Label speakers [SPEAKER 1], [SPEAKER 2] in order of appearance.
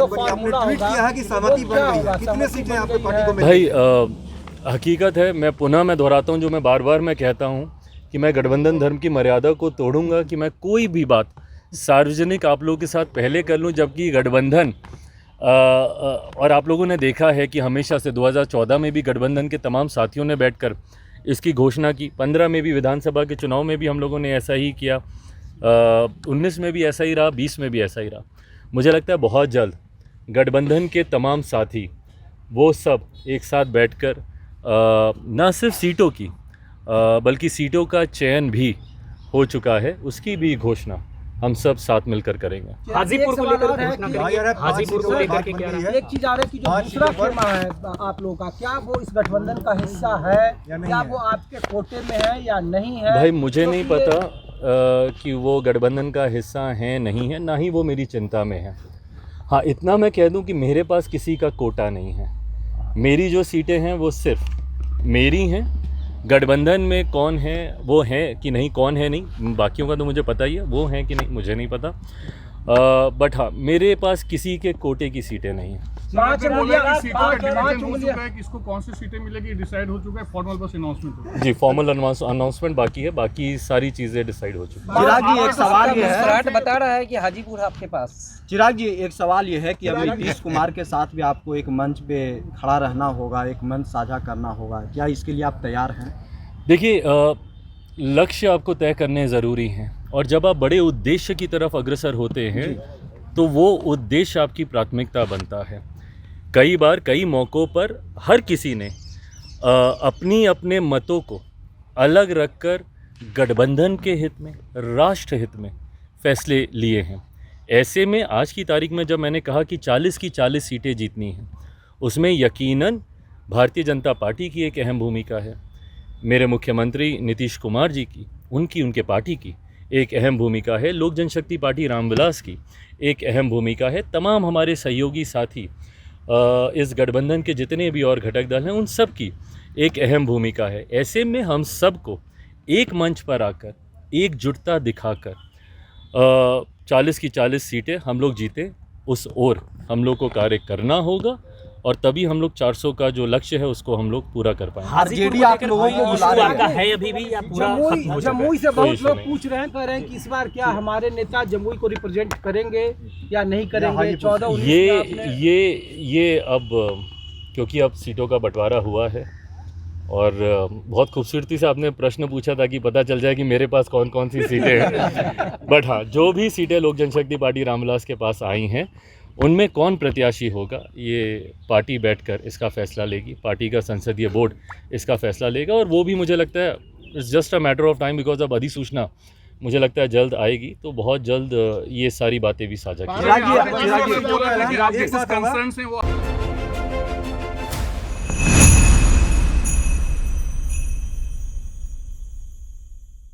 [SPEAKER 1] बात बनी, आपने ट्वीट किया है कि सहमति बन गई है, कितने सीटें आपकी पार्टी को मिली?
[SPEAKER 2] भाई हकीकत है, मैं दोहराता हूँ जो मैं बार बार कहता हूँ कि मैं गठबंधन धर्म की मर्यादा को तोड़ूंगा कि मैं कोई भी बात सार्वजनिक आप लोगों के साथ पहले कर लूँ, जबकि गठबंधन और आप लोगों ने देखा है कि हमेशा से 2014 में भी गठबंधन के तमाम साथियों ने बैठकर इसकी घोषणा की, 15 में भी विधानसभा के चुनाव में भी हम लोगों ने ऐसा ही किया, 19 में भी ऐसा ही रहा, 20 में भी ऐसा ही रहा। मुझे लगता है बहुत जल्द गठबंधन के तमाम साथी वो सब एक साथ बैठकर न सिर्फ सीटों की बल्कि सीटों का चयन भी हो चुका है, उसकी भी घोषणा हम सब साथ मिलकर करेंगे।
[SPEAKER 3] हाजीपुर को लेकर
[SPEAKER 1] हाजीपुर को लेकर के क्या है?
[SPEAKER 3] एक चीज आ रही है कि जो दूसरा खेमा है आप लोगों का, क्या वो इस गठबंधन का हिस्सा है, क्या वो आपके कोटे में है या नहीं है?
[SPEAKER 2] भाई मुझे नहीं पता कि वो गठबंधन का हिस्सा है नहीं है, ना ही वो मेरी चिंता में है। हाँ, इतना मैं कह दूं कि मेरे पास किसी का कोटा नहीं है। मेरी जो सीटें हैं वो सिर्फ मेरी हैं। गठबंधन में कौन है वो है कि नहीं, कौन है नहीं, बाकियों का तो मुझे पता ही है, वो है कि नहीं मुझे नहीं पता। बट हाँ, मेरे पास किसी के कोटे की सीटें नहीं हैं।
[SPEAKER 4] किसको कौन सी सीटें मिलेगी डिसाइड हो चुका है, फॉर्मल बस अनाउंसमेंट?
[SPEAKER 2] जी, फॉर्मल अनाउंसमेंट बाकी है, बाकी सारी चीज़ें डिसाइड हो चुकी हैं।
[SPEAKER 1] चिराग जी, एक सवाल ये है,
[SPEAKER 3] बता रहा है कि हाजीपुर आपके पास।
[SPEAKER 1] चिराग जी एक सवाल ये है कि अभी नीतीश कुमार के साथ भी आपको एक मंच पे खड़ा रहना होगा, एक मंच साझा करना होगा, क्या इसके लिए आप तैयार हैं?
[SPEAKER 2] देखिए, लक्ष्य आपको तय करने ज़रूरी हैं, और जब आप बड़े उद्देश्य की तरफ अग्रसर होते हैं तो वो उद्देश्य आपकी प्राथमिकता बनता है। कई बार कई मौक़ों पर हर किसी ने अपने मतों को अलग रखकर गठबंधन के हित में, राष्ट्र हित में फैसले लिए हैं। ऐसे में आज की तारीख में जब मैंने कहा कि 40 की 40 सीटें जीतनी हैं, उसमें यकीनन भारतीय जनता पार्टी की एक अहम भूमिका है, मेरे मुख्यमंत्री नीतीश कुमार जी की, उनके पार्टी की एक अहम भूमिका है, लोक जनशक्ति पार्टी रामविलास की एक अहम भूमिका है, तमाम हमारे सहयोगी साथी इस गठबंधन के जितने भी और घटक दल हैं उन सब की एक अहम भूमिका है। ऐसे में हम सबको एक मंच पर आकर एकजुटता दिखाकर 40 की 40 सीटें हम लोग जीते, उस ओर हम लोग को कार्य करना होगा, और तभी हम लोग 400 का जो लक्ष्य है उसको हम लोग पूरा कर पाएंगे।
[SPEAKER 1] आरजेडी आप लोगों को बुला रही
[SPEAKER 3] है अभी भी या पूरा खत्म हो चुका है? जमुई से बहुत लोग पूछ रहे हैं, कह रहे हैं कि इस बार क्या हमारे नेता जमुई को रिप्रेजेंट करेंगे या नहीं करेंगे? 14
[SPEAKER 2] ये अब क्योंकि अब सीटों का बंटवारा हुआ है, और बहुत खूबसूरती से आपने प्रश्न पूछा था कि पता चल जाए कि मेरे पास कौन कौन सी सीटें हैं। बट हाँ, जो भी सीटें लोक जनशक्ति पार्टी रामविलास के पास आई हैं उनमें कौन प्रत्याशी होगा ये पार्टी बैठकर इसका फैसला लेगी, पार्टी का संसदीय बोर्ड इसका फैसला लेगा, और वो भी मुझे लगता है it's just a matter of time, because अब अधिसूचना मुझे लगता है जल्द आएगी, तो बहुत जल्द ये सारी बातें भी साझा की जाएंगी।